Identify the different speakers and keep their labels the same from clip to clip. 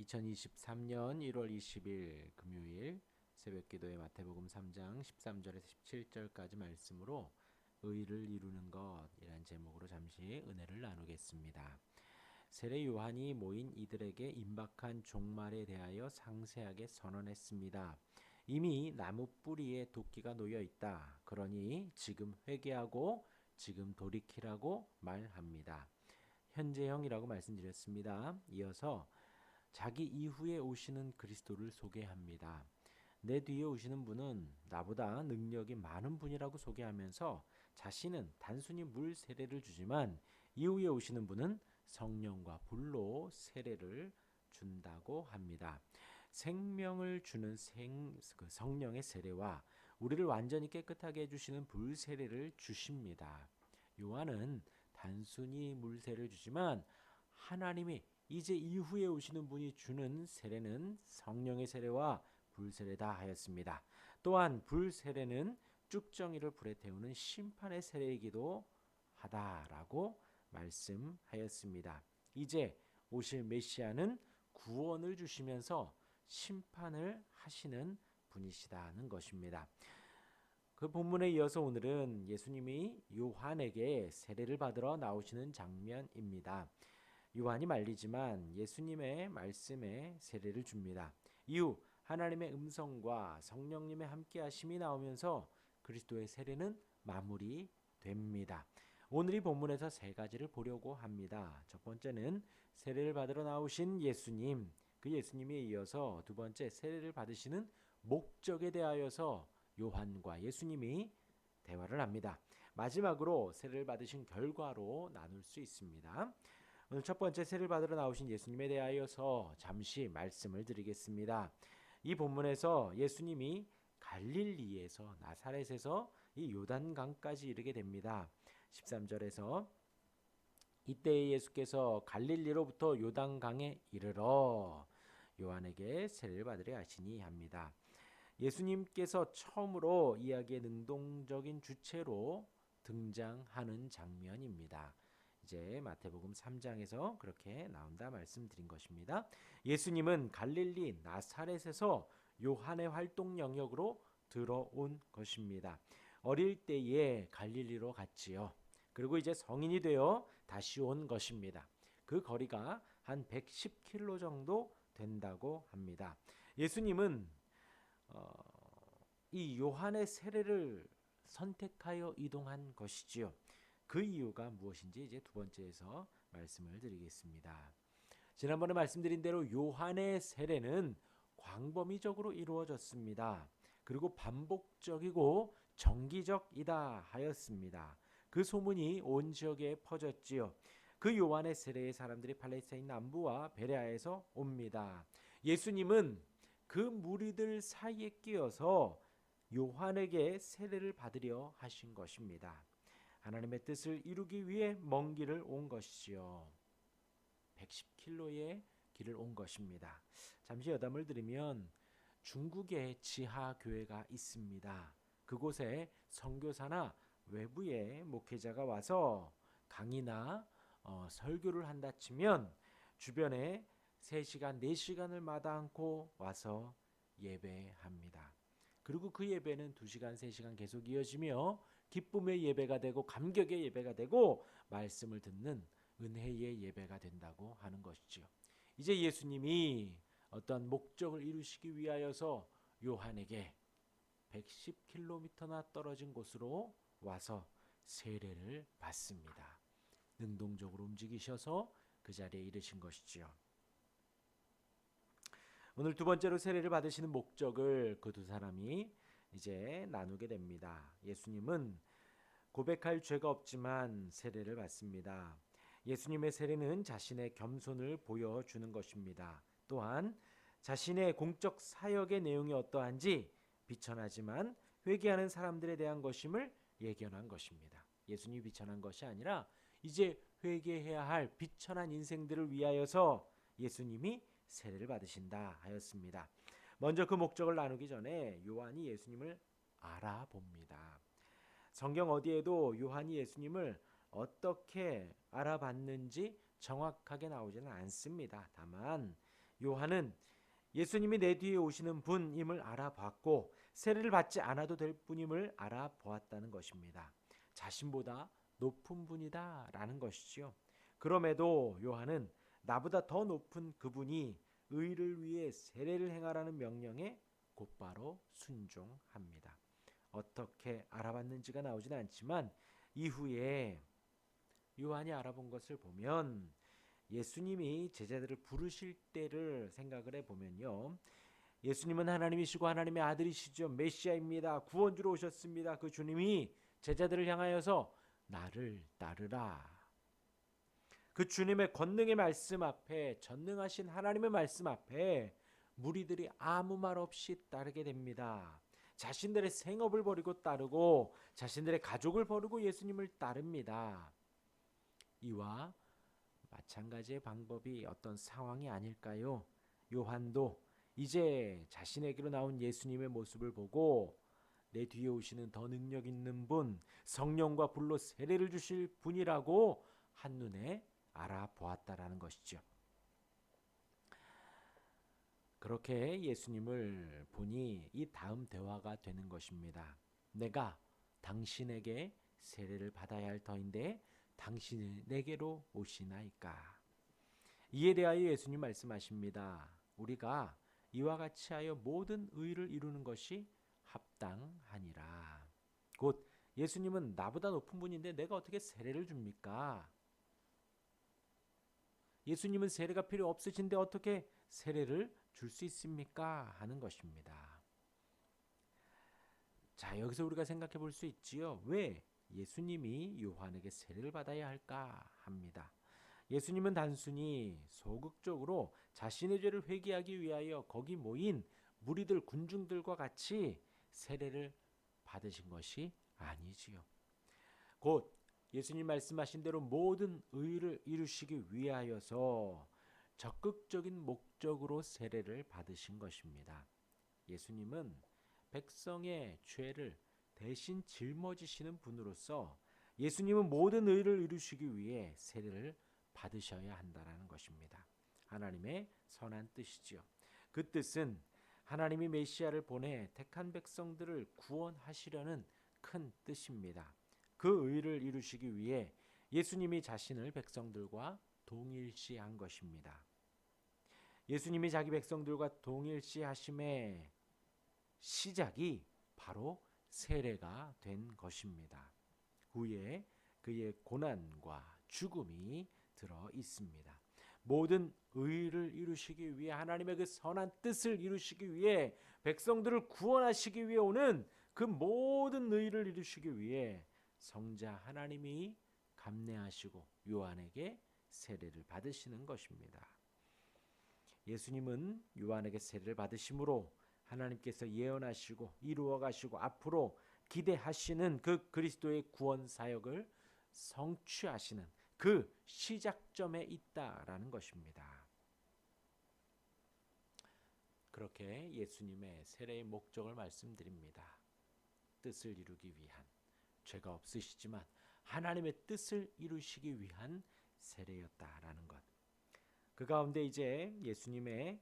Speaker 1: 2023년 1월 20일 금요일 새벽기도의 마태복음 3장 13절에서 17절까지 말씀으로 의를 이루는 것이란 제목으로 잠시 은혜를 나누겠습니다. 세례 요한이 모인 이들에게 임박한 종말에 대하여 상세하게 선언했습니다. 이미 나무 뿌리에 도끼가 놓여 있다. 그러니 지금 회개하고 지금 돌이키라고 말합니다. 현재형이라고 말씀드렸습니다. 이어서 자기 이후에 오시는 그리스도를 소개합니다. 내 뒤에 오시는 분은 나보다 능력이 많은 분이라고 소개하면서 자신은 단순히 물 세례를 주지만 이후에 오시는 분은 성령과 불로 세례를 준다고 합니다. 생명을 주는 성령의 세례와 우리를 완전히 깨끗하게 해주시는 불 세례를 주십니다. 요한은 단순히 물 세례를 주지만 하나님이 이제 이후에 오시는 분이 주는 세례는 성령의 세례와 불세례다 하였습니다. 또한 불세례는 쭉정이를 불에 태우는 심판의 세례이기도 하다라고 말씀하였습니다. 이제 오실 메시아는 구원을 주시면서 심판을 하시는 분이시다는 것입니다. 그 본문에 이어서 오늘은 예수님이 요한에게 세례를 받으러 나오시는 장면입니다. 요한이 말리지만 예수님의 말씀에 세례를 줍니다. 이후 하나님의 음성과 성령님의 함께하심이 나오면서 그리스도의 세례는 마무리됩니다. 오늘 이 본문에서 세 가지를 보려고 합니다. 첫 번째는 세례를 받으러 나오신 예수님, 그 예수님에 이어서 두 번째 세례를 받으시는 목적에 대하여서 요한과 예수님이 대화를 합니다. 마지막으로 세례를 받으신 결과로 나눌 수 있습니다. 오늘 첫 번째 세례를 받으러 나오신 예수님에 대하여서 잠시 말씀을 드리겠습니다. 이 본문에서 예수님이 갈릴리에서 나사렛에서 이 요단강까지 이르게 됩니다. 13절에서 이때 예수께서 갈릴리로부터 요단강에 이르러 요한에게 세례를 받으려 하시니 합니다. 예수님께서 처음으로 이야기의 능동적인 주체로 등장하는 장면입니다. 이제 마태복음 3장에서 그렇게 나온다 말씀드린 것입니다. 예수님은 갈릴리 나사렛에서 요한의 활동 영역으로 들어온 것입니다. 어릴 때에 갈릴리로 갔지요. 그리고 이제 성인이 되어 다시 온 것입니다. 그 거리가 한 110km 정도 된다고 합니다. 예수님은 이 요한의 세례를 선택하여 이동한 것이지요. 그 이유가 무엇인지 이제 두 번째에서 말씀을 드리겠습니다. 지난번에 말씀드린 대로 요한의 세례는 광범위적으로 이루어졌습니다. 그리고 반복적이고 정기적이다 하였습니다. 그 소문이 온 지역에 퍼졌지요. 그 요한의 세례의 사람들이 팔레스타인 남부와 베레아에서 옵니다. 예수님은 그 무리들 사이에 끼어서 요한에게 세례를 받으려 하신 것입니다. 하나님의 뜻을 이루기 위해 먼 길을 온 것이지요. 110km의 길을 온 것입니다. 잠시 여담을 드리면 중국에 지하교회가 있습니다. 그곳에 선교사나 외부의 목회자가 와서 강의나 설교를 한다 치면 주변에 3시간, 4시간을 마다 않고 와서 예배합니다. 그리고 그 예배는 2시간, 3시간 계속 이어지며 기쁨의 예배가 되고 감격의 예배가 되고 말씀을 듣는 은혜의 예배가 된다고 하는 것이지요. 이제 예수님이 어떤 목적을 이루시기 위하여서 요한에게 110km나 떨어진 곳으로 와서 세례를 받습니다. 능동적으로 움직이셔서 그 자리에 이르신 것이지요. 오늘 두 번째로 세례를 받으시는 목적을 그 두 사람이 이제 나누게 됩니다. 예수님은 고백할 죄가 없지만 세례를 받습니다. 예수님의 세례는 자신의 겸손을 보여주는 것입니다. 또한 자신의 공적 사역의 내용이 어떠한지 비천하지만 회개하는 사람들에 대한 것임을 예견한 것입니다. 예수님이 비천한 것이 아니라 이제 회개해야 할 비천한 인생들을 위하여서 예수님이 세례를 받으신다 하였습니다. 먼저 그 목적을 나누기 전에 요한이 예수님을 알아봅니다. 성경 어디에도 요한이 예수님을 어떻게 알아봤는지 정확하게 나오지는 않습니다. 다만 요한은 예수님이 내 뒤에 오시는 분임을 알아봤고 세례를 받지 않아도 될 분임을 알아보았다는 것입니다. 자신보다 높은 분이다라는 것이지요. 그럼에도 요한은 나보다 더 높은 그분이 의를 위해 세례를 행하라는 명령에 곧바로 순종합니다. 어떻게 알아봤는지가 나오진 않지만 이후에 요한이 알아본 것을 보면 예수님이 제자들을 부르실 때를 생각을 해보면요. 예수님은 하나님이시고 하나님의 아들이시죠. 메시아입니다. 구원주로 오셨습니다. 그 주님이 제자들을 향하여서 나를 따르라. 그 주님의 권능의 말씀 앞에, 전능하신 하나님의 말씀 앞에 무리들이 아무 말 없이 따르게 됩니다. 자신들의 생업을 버리고 따르고 자신들의 가족을 버리고 예수님을 따릅니다. 이와 마찬가지의 방법이 어떤 상황이 아닐까요? 요한도 이제 자신에게로 나온 예수님의 모습을 보고 내 뒤에 오시는 더 능력 있는 분, 성령과 불로 세례를 주실 분이라고 한눈에 알아보았다라는 것이죠. 그렇게 예수님을 보니 이 다음 대화가 되는 것입니다. 내가 당신에게 세례를 받아야 할 터인데 당신이 내게로 오시나이까. 이에 대하여 예수님 말씀하십니다. 우리가 이와 같이 하여 모든 의를 이루는 것이 합당하니라. 곧 예수님은 나보다 높은 분인데 내가 어떻게 세례를 줍니까? 예수님은 세례가 필요 없으신데 어떻게 세례를 줄 수 있습니까? 하는 것입니다. 자, 여기서 우리가 생각해 볼 수 있지요. 왜 예수님이 요한에게 세례를 받아야 할까 합니다. 예수님은 단순히 소극적으로 자신의 죄를 회개하기 위하여 거기 모인 무리들 군중들과 같이 세례를 받으신 것이 아니지요. 곧 예수님 말씀하신 대로 모든 의를 이루시기 위하여서 적극적인 목적으로 세례를 받으신 것입니다. 예수님은 백성의 죄를 대신 짊어지시는 분으로서 예수님은 모든 의를 이루시기 위해 세례를 받으셔야 한다는 것입니다. 하나님의 선한 뜻이지요. 그 뜻은 하나님이 메시아를 보내 택한 백성들을 구원하시려는 큰 뜻입니다. 그 의를 이루시기 위해 예수님이 자신을 백성들과 동일시한 것입니다. 예수님이 자기 백성들과 동일시하심의 시작이 바로 세례가 된 것입니다. 후에 그의 고난과 죽음이 들어 있습니다. 모든 의를 이루시기 위해 하나님의 그 선한 뜻을 이루시기 위해 백성들을 구원하시기 위해 오는 그 모든 의를 이루시기 위해 성자 하나님이 감내하시고 요한에게 세례를 받으시는 것입니다. 예수님은 요한에게 세례를 받으심으로 하나님께서 예언하시고 이루어 가시고 앞으로 기대하시는 그 그리스도의 구원 사역을 성취하시는 그 시작점에 있다라는 것입니다. 그렇게 예수님의 세례의 목적을 말씀드립니다. 뜻을 이루기 위한, 죄가 없으시지만 하나님의 뜻을 이루시기 위한 세례였다라는 것. 그 가운데 이제 예수님의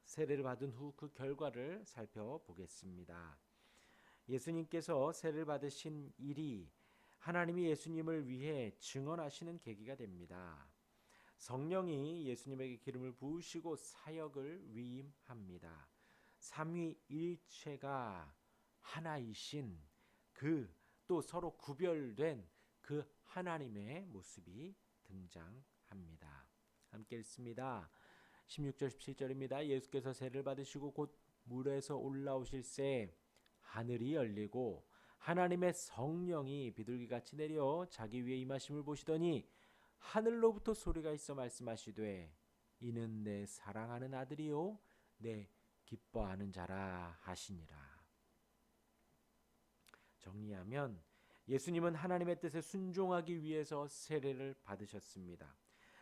Speaker 1: 세례를 받은 후 그 결과를 살펴보겠습니다. 예수님께서 세례를 받으신 일이 하나님이 예수님을 위해 증언하시는 계기가 됩니다. 성령이 예수님에게 기름을 부으시고 사역을 위임합니다. 삼위일체가 하나이신 그 또 서로 구별된 그 하나님의 모습이 등장합니다. 함께 읽습니다. 16절 17절입니다. 예수께서 세례를 받으시고 곧 물에서 올라오실새 하늘이 열리고 하나님의 성령이 비둘기같이 내려 자기 위에 임하심을 보시더니 하늘로부터 소리가 있어 말씀하시되 이는 내 사랑하는 아들이요 내 기뻐하는 자라 하시니라. 정리하면 예수님은 하나님의 뜻에 순종하기 위해서 세례를 받으셨습니다.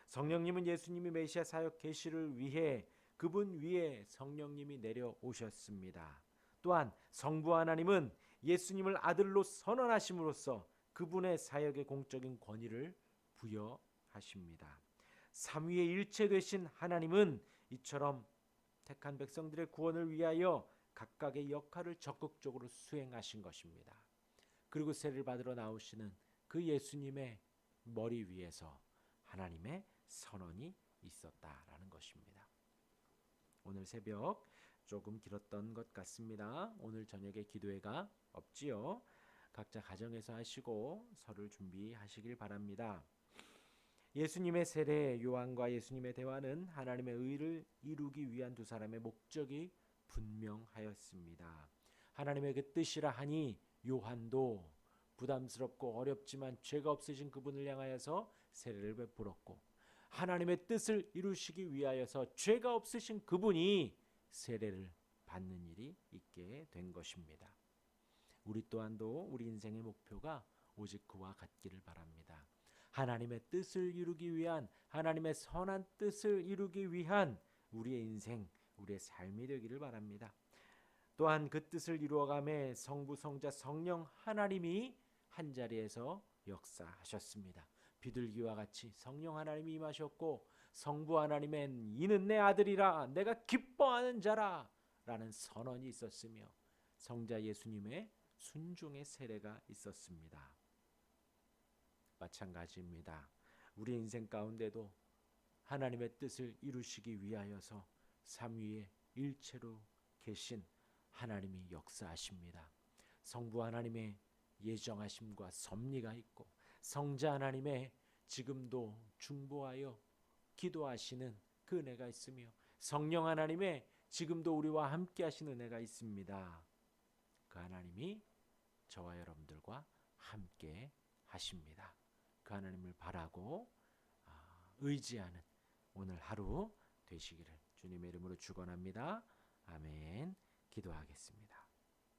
Speaker 1: 성령님은 예수님이 메시아 사역 계시를 위해 그분 위에 성령님이 내려오셨습니다. 또한 성부 하나님은 예수님을 아들로 선언하심으로써 그분의 사역의 공적인 권위를 부여하십니다. 삼위의 일체 되신 하나님은 이처럼 택한 백성들의 구원을 위하여 각각의 역할을 적극적으로 수행하신 것입니다. 그리고 세례를 받으러 나오시는 그 예수님의 머리 위에서 하나님의 선언이 있었다라는 것입니다. 오늘 새벽 조금 길었던 것 같습니다. 오늘 저녁에 기도회가 없지요. 각자 가정에서 하시고 설을 준비하시길 바랍니다. 예수님의 세례, 요한과 예수님의 대화는 하나님의 의를 이루기 위한 두 사람의 목적이 분명하였습니다. 하나님의 그 뜻이라 하니 요한도 부담스럽고 어렵지만 죄가 없으신 그분을 향하여서 세례를 베풀었고, 하나님의 뜻을 이루시기 위하여서 죄가 없으신 그분이 세례를 받는 일이 있게 된 것입니다. 우리 또한도 우리 인생의 목표가 오직 그와 같기를 바랍니다. 하나님의 뜻을 이루기 위한, 하나님의 선한 뜻을 이루기 위한 우리의 인생, 우리의 삶이 되기를 바랍니다. 또한 그 뜻을 이루어가며 성부, 성자, 성령 하나님이 한자리에서 역사하셨습니다. 비둘기와 같이 성령 하나님이 임하셨고, 성부 하나님은 이는 내 아들이라 내가 기뻐하는 자라 라는 선언이 있었으며, 성자 예수님의 순종의 세례가 있었습니다. 마찬가지입니다. 우리 인생 가운데도 하나님의 뜻을 이루시기 위하여서 삼위의 일체로 계신 하나님이 역사하십니다. 성부 하나님의 예정하심과 섭리가 있고, 성자 하나님의 지금도 중보하여 기도하시는 그 은혜가 있으며, 성령 하나님의 지금도 우리와 함께 하시는 은혜가 있습니다. 그 하나님이 저와 여러분들과 함께 하십니다. 그 하나님을 바라고 의지하는 오늘 하루 되시기를 주님의 이름으로 축원합니다. 아멘. 기도하겠습니다.